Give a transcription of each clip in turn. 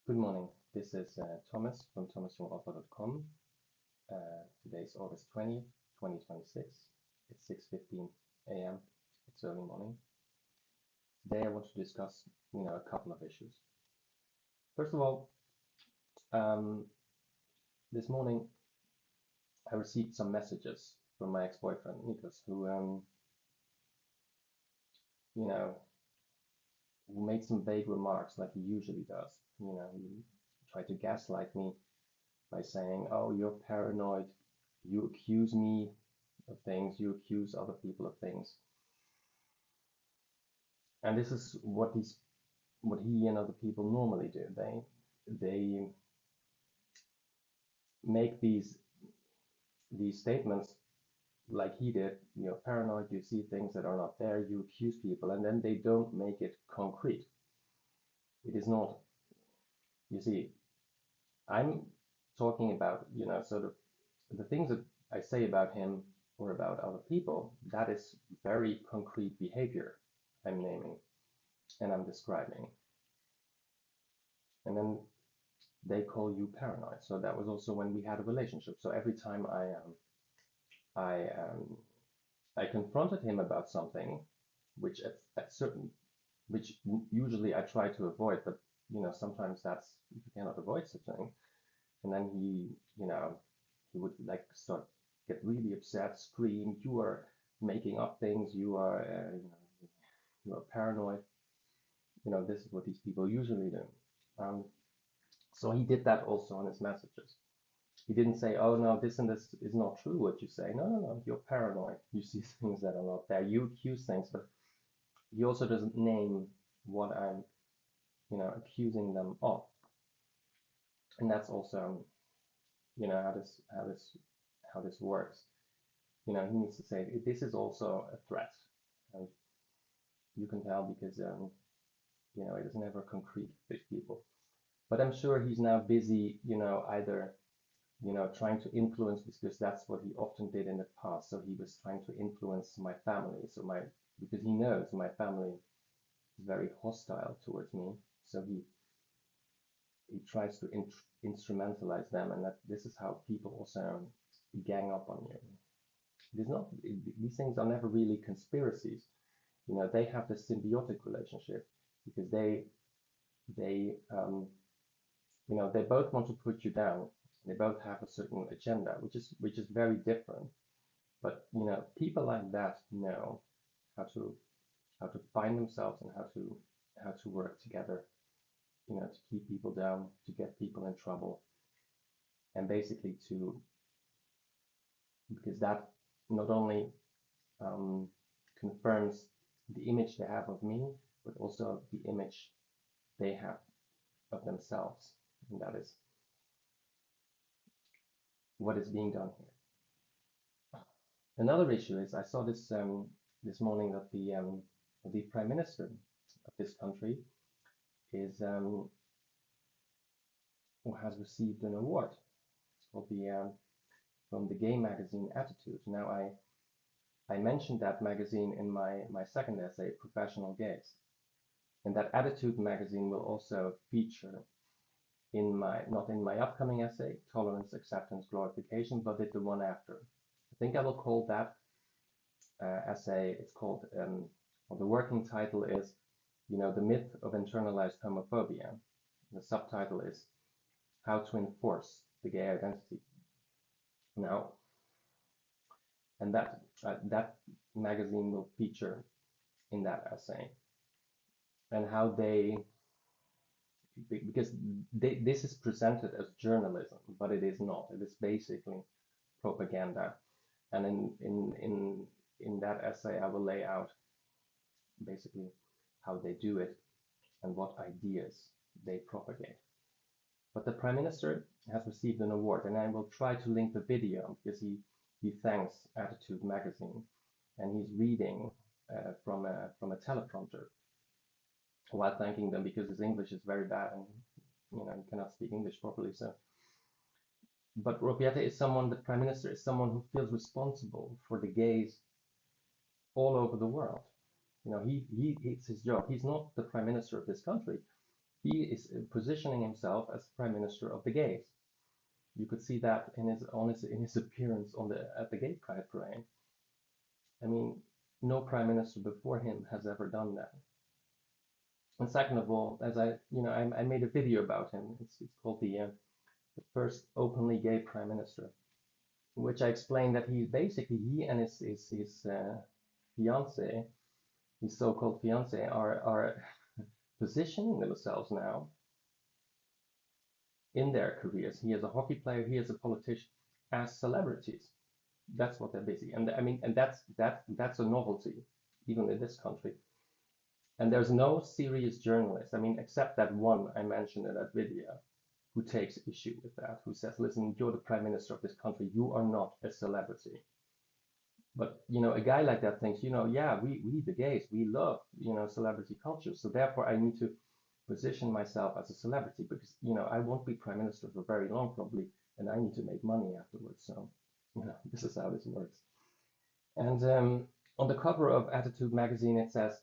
Good morning. This is Thomas from thomasyoungauthor.com. Today's August 20th, 2026. It's 6:15 a.m. It's early morning. Today I want to discuss, a couple of issues. First of all, um, this morning I received some messages from my ex-boyfriend Nicholas, you know, who made some vague remarks like he usually does. He tried to gaslight me by saying, "Oh, you're paranoid. You accuse me of things. You accuse other people of things." And this is what he and other people normally do. They make these statements like he did. You're paranoid. You see things that are not there. You accuse people, and then they don't make it concrete. It is not. You see, I'm talking about sort of the things that I say about him or about other people. That is very concrete behavior I'm naming and I'm describing. And then they call you paranoid. So that was also when we had a relationship. So every time I I confronted him about something, which at certain, which usually I try to avoid, but sometimes that's you cannot avoid such a thing. And then he would like start get really upset, scream, "You are making up things. You are paranoid." This is what these people usually do. Um, so he did that also on his messages. He didn't say, "Oh no, this and this is not true what you say." No, no, no. You're paranoid. You see things that are not there. You accuse things, but he also doesn't name what I'm, accusing them of. And that's also, how this works. He needs to say this is also a threat, and you can tell because it is never concrete with people. But I'm sure he's now busy, either trying to influence because that's what he often did in the past. So he was trying to influence my family. Because he knows my family is very hostile towards me. So he tries to instrumentalize them, and that this is how people also gang up on you. These things are never really conspiracies. They have this symbiotic relationship because they both want to put you down. They both have a certain agenda, which is very different. But people like that know how to find themselves and how to work together. To keep people down, to get people in trouble, and basically because that not only um, confirms the image they have of me, but also the image they have of themselves, and that is what is being done here. Another issue is I saw this morning that the prime minister of this country is who has received an award. It's called from the gay magazine Attitude. Now I mentioned that magazine in my second essay, Professional Gays, and that Attitude magazine will also feature not in my upcoming essay, Tolerance, Acceptance, Glorification, but in the one after. I think I will call that essay, it's called, the working title is, The Myth of Internalized Homophobia. The subtitle is How to Enforce the Gay Identity. Now, and that magazine will feature in that essay, and how because this is presented as journalism, but it is not. It is basically propaganda. And in that essay, I will lay out basically how they do it and what ideas they propagate. But the Prime Minister has received an award, and I will try to link the video because he thanks Attitude magazine, and he's reading from a teleprompter while thanking them because his English is very bad and he cannot speak English properly. So, but Ropieta is someone, the Prime Minister is someone who feels responsible for the gays all over the world. It's his job. He's not the Prime Minister of this country, he is positioning himself as Prime Minister of the gays. You could see that in his appearance on the at the gay pride parade. I mean, no prime minister before him has ever done that. And second of all, as I made a video about him. It's called the first openly gay prime minister, in which I explained that he and his fiance, his so-called fiance, are positioning themselves now in their careers. He is a hockey player, he is a politician, as celebrities. That's what they're busy. And I mean, and that's a novelty, even in this country. And there's no serious journalist, I mean, except that one I mentioned in that video, who takes issue with that, who says, listen, you're the prime minister of this country, you are not a celebrity. But, a guy like that thinks, yeah, we the gays, we love, celebrity culture. So therefore I need to position myself as a celebrity because, I won't be prime minister for very long probably, and I need to make money afterwards. So, this is how this works. And on the cover of Attitude magazine, it says,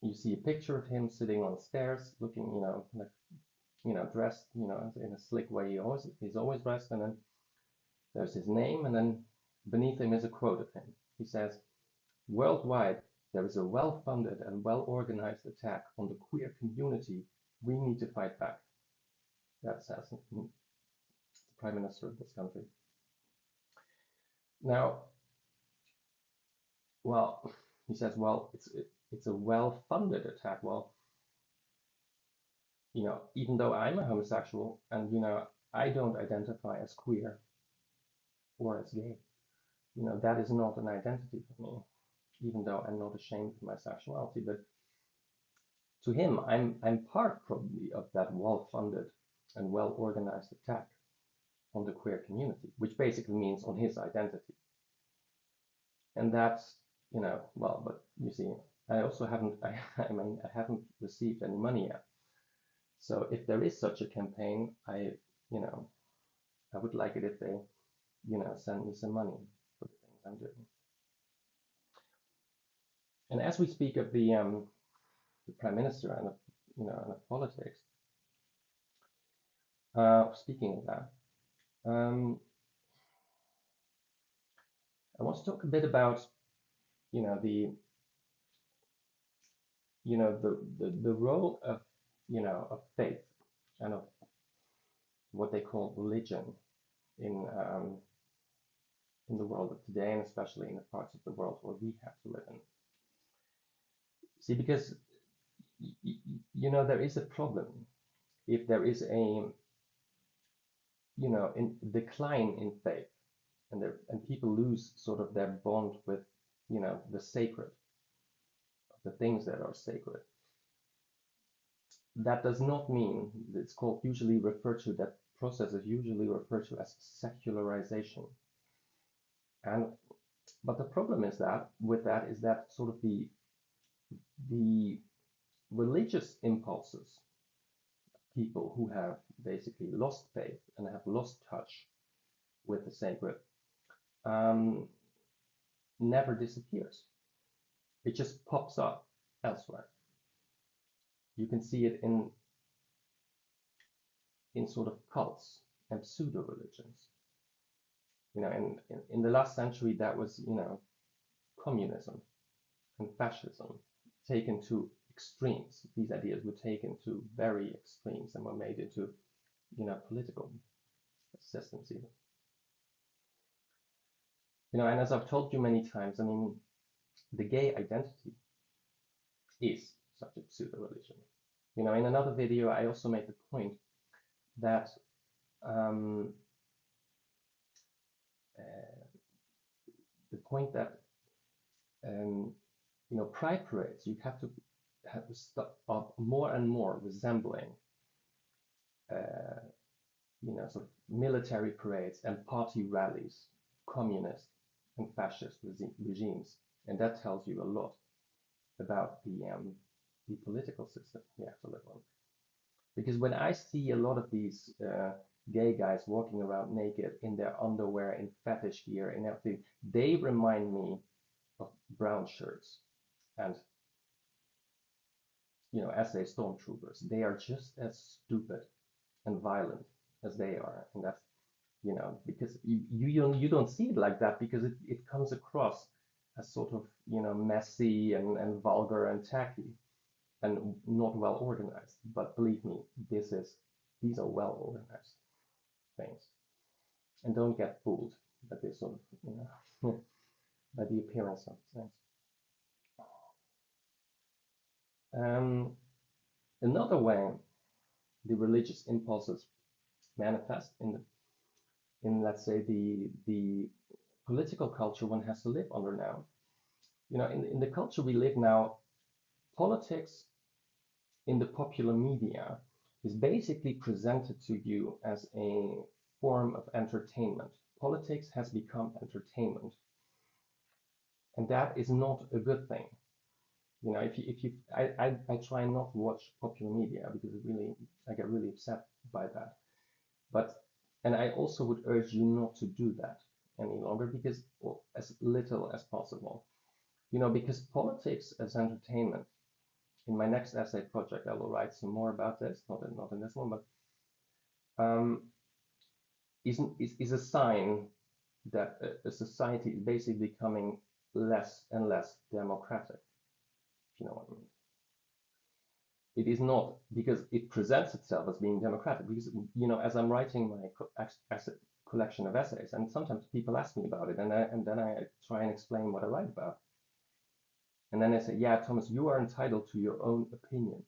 you see a picture of him sitting on stairs, looking, like, dressed, in a slick way. He's always dressed, and then there's his name, and then beneath him is a quote of him. He says, "Worldwide, there is a well-funded and well-organized attack on the queer community. We need to fight back." That says the Prime Minister of this country. Now, well, he says, well, it's a well-funded attack. Well, even though I'm a homosexual and, I don't identify as queer or as gay, that is not an identity for me, even though I'm not ashamed of my sexuality. But to him, I'm part probably of that well-funded and well-organized attack on the queer community, which basically means on his identity. And that's, well, but you see, I also haven't, I mean, I haven't received any money yet. So if there is such a campaign, I would like it if they, send me some money for the things I'm doing. And as we speak of the prime minister and of, and of politics, speaking of that, I want to talk a bit about, the the role of of faith and of what they call religion in in the world of today, and especially in the parts of the world where we have to live in. See, because there is a problem if there is a in decline in faith, and people lose sort of their bond with the sacred, the things that are sacred. That does not mean, it's called usually referred to, that process is usually referred to as secularization. And but the problem is that with that is that sort of the religious impulses, people who have basically lost faith and have lost touch with the sacred, never disappears. It just pops up elsewhere. You can see it in sort of cults and pseudo religions. In the last century, that was communism and fascism taken to extremes. These ideas were taken to very extremes and were made into political systems even. And as I've told you many times, I mean, the gay identity is such a pseudo religion. In another video, I also made the point that pride parades, you have to stop more and more resembling sort of military parades and party rallies, communist and fascist regimes, and that tells you a lot about the political system we have to live on. Because when I see a lot of these gay guys walking around naked in their underwear, in fetish gear, and everything, they remind me of brown shirts and essay stormtroopers. They are just as stupid and violent as they are, and that's because you don't see it like that because it comes across as sort of messy and vulgar and tacky and not well organized. But believe me, these are well organized things, and don't get fooled by this sort of by the appearance of things. Um, Another way the religious impulses manifest in let's say the political culture one has to live under now. In the culture we live now, politics in the popular media is basically presented to you as a form of entertainment. Politics has become entertainment, and that is not a good thing. If you I try not to watch popular media because I get really upset by that. But and I also would urge you not to do that any longer because as little as possible. Because politics as entertainment. In my next essay project, I will write some more about this, not in this one, but um, is a sign that a society is basically becoming less and less democratic, if you know what I mean. It is not because it presents itself as being democratic. Because as I'm writing my collection of essays, and sometimes people ask me about it, and then I try and explain what I write about, and then they say, "Yeah, Thomas, you are entitled to your own opinion."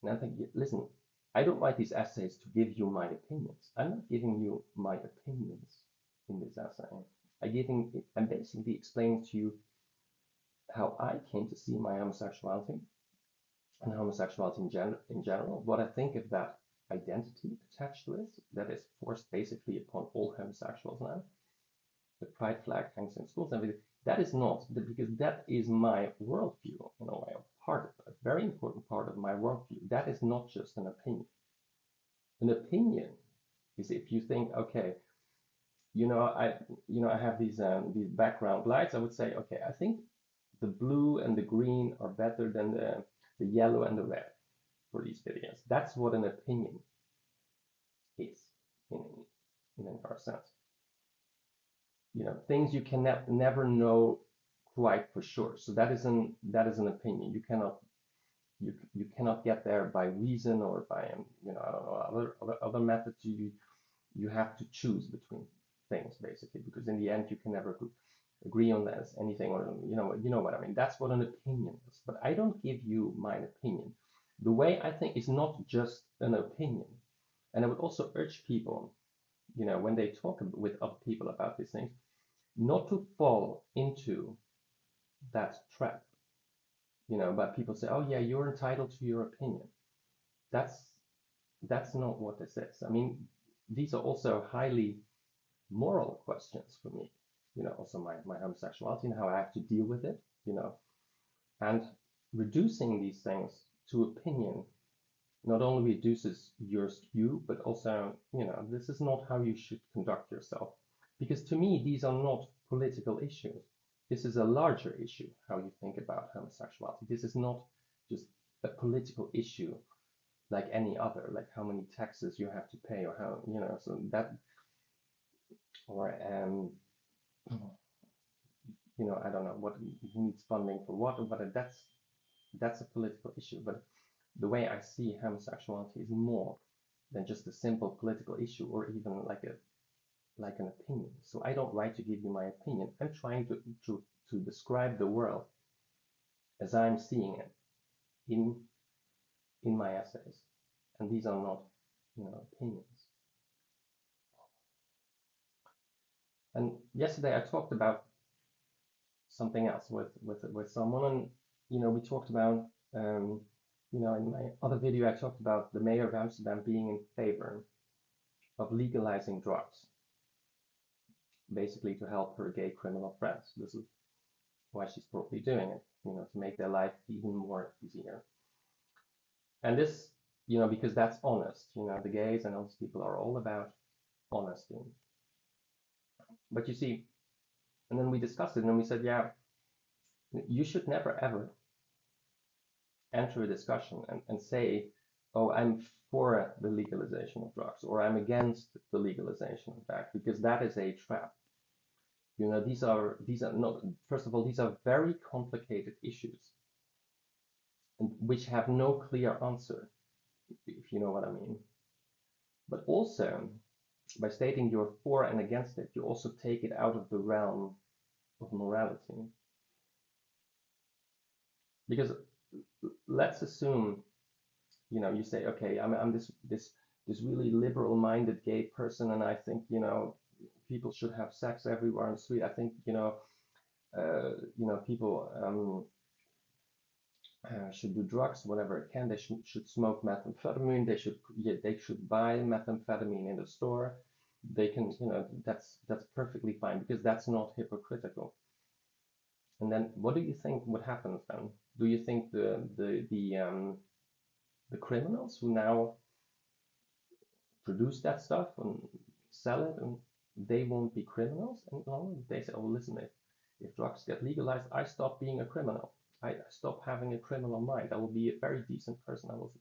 And I think, listen, I don't write these essays to give you my opinions. I'm not giving you my opinions in this essay. I'm basically explaining to you how I came to see my homosexuality and homosexuality in general, what I think of that identity attached to it that is forced basically upon all homosexuals now. The pride flag hangs in schools and everything. That is not, because that is my worldview in a way, a very important part of my worldview. That is not just an opinion. An opinion is if you think, okay, I have these background lights. I would say, okay, I think the blue and the green are better than the yellow and the red for these videos. That's what an opinion is in our sense. Things you can never know quite for sure. So that is an opinion. You cannot get there by reason or by I don't know other methods. You have to choose between things basically, because in the end you can never agree on this anything, or you know what I mean. That's what an opinion is. But I don't give you my opinion. The way I think is not just an opinion, and I would also urge people, when they talk with other people about these things, not to fall into that trap. But people say, oh yeah, you're entitled to your opinion. That's not what this is. I mean, these are also highly moral questions for me. Also my homosexuality and how I have to deal with it. And reducing these things to opinion not only reduces you, but also, this is not how you should conduct yourself. Because to me, these are not political issues. This is a larger issue, how you think about homosexuality. This is not just a political issue like any other, like how many taxes you have to pay, or how, so that, or, I don't know what needs funding for what, but that's a political issue. But the way I see homosexuality is more than just a simple political issue, or even like an opinion. So I don't write to give you my opinion. I'm trying to describe the world as I'm seeing it in my essays, and these are not, opinions. And yesterday I talked about something else with someone, and we talked about, in my other video I talked about the mayor of Amsterdam being in favor of legalizing drugs, basically to help her gay criminal friends. This is why she's probably doing it, to make their life even more easier. And this, because that's honest. The gays and honest people are all about honesty. But you see, and then we discussed it, and we said, yeah, you should never ever enter a discussion and say, oh, I'm for the legalization of drugs, or I'm against the legalization of that, because that is a trap. You know, these are not, first of all, these are very complicated issues, and which have no clear answer, if you know what I mean. But also, by stating you're for and against it, you also take it out of the realm of morality. Because let's assume, you know, you say, okay, I'm this really liberal-minded gay person, and I think, you know, people should have sex everywhere in the street. I think, people should do drugs whenever it can. They should smoke methamphetamine. They should buy methamphetamine in the store. They can, you know, that's perfectly fine, because that's not hypocritical. And then, what do you think would happen then? Do you think the criminals who now produce that stuff and sell it, and they won't be criminals? And no, they say, oh, listen, if drugs get legalized, I stop being a criminal. I stop having a criminal mind. I will be a very decent person. I will.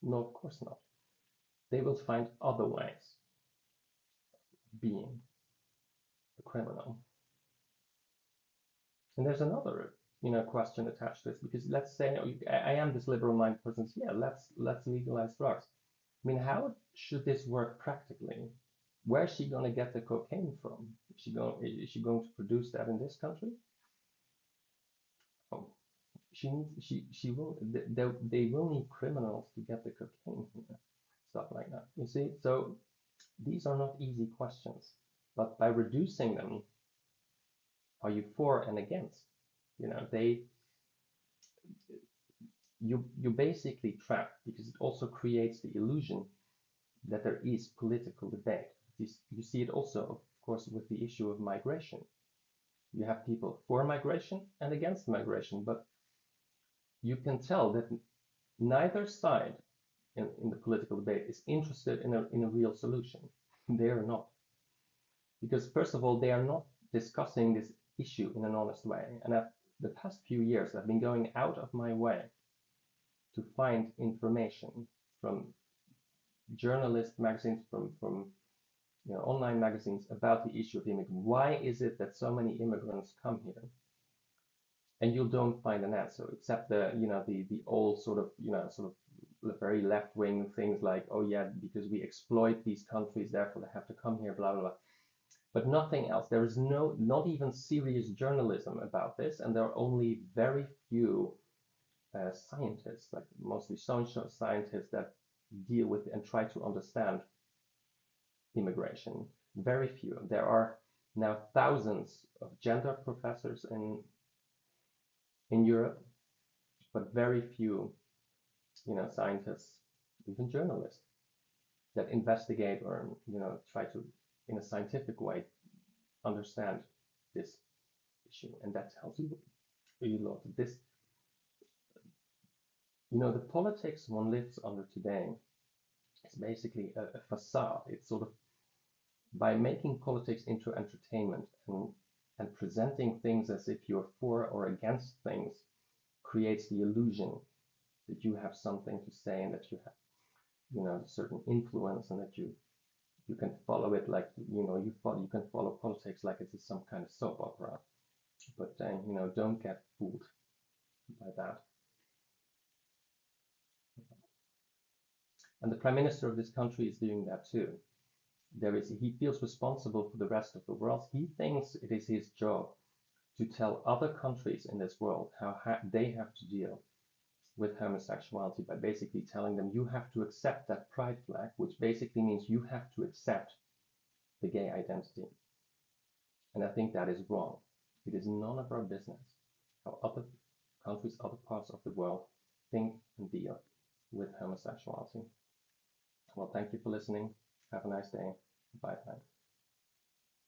No, of course not. They will find other ways of being a criminal. And there's another, you know, question attached to this, because let's say, oh, I am this liberal-minded person. So yeah, let's legalize drugs. I mean, how should this work practically? Where's she going to get the cocaine from? Is she going to produce that in this country? Oh, she will. They will need criminals to get the cocaine here, stuff like that. You see, so these are not easy questions, but by reducing them, are you for and against? You know, you basically trap, because it also creates the illusion that there is political debate. You see it also, of course, with the issue of migration. You have people for migration and against migration, but you can tell that neither side in the political debate is interested in a real solution. They are not. Because first of all, they are not discussing this issue in an honest way. And the past few years, I've been going out of my way to find information from journalist magazines, from online magazines about the issue of immigrants. Why is it that so many immigrants come here? And you don't find an answer, except the old sort of very left-wing things like, oh yeah, because we exploit these countries, therefore they have to come here, blah blah blah. But nothing else. There is not even serious journalism about this, and there are only very few scientists, like mostly social scientists, that deal with and try to understand immigration. Very few. There are now thousands of gender professors in Europe, but very few, scientists, even journalists, that investigate or try to, in a scientific way, understand this issue. And that tells you a lot. This, the politics one lives under today is basically a facade. It's sort of, by making politics into entertainment and presenting things as if you're for or against things, creates the illusion that you have something to say and that you have, a certain influence, and that you can follow it like, you can follow politics like it's some kind of soap opera. But don't get fooled by that. And the prime minister of this country is doing that too. He feels responsible for the rest of the world. He thinks it is his job to tell other countries in this world how they have to deal with homosexuality, by basically telling them, you have to accept that pride flag, which basically means you have to accept the gay identity. And I think that is wrong. It is none of our business how other countries, other parts of the world think and deal with homosexuality. Well, thank you for listening. Have a nice day. Bye bye.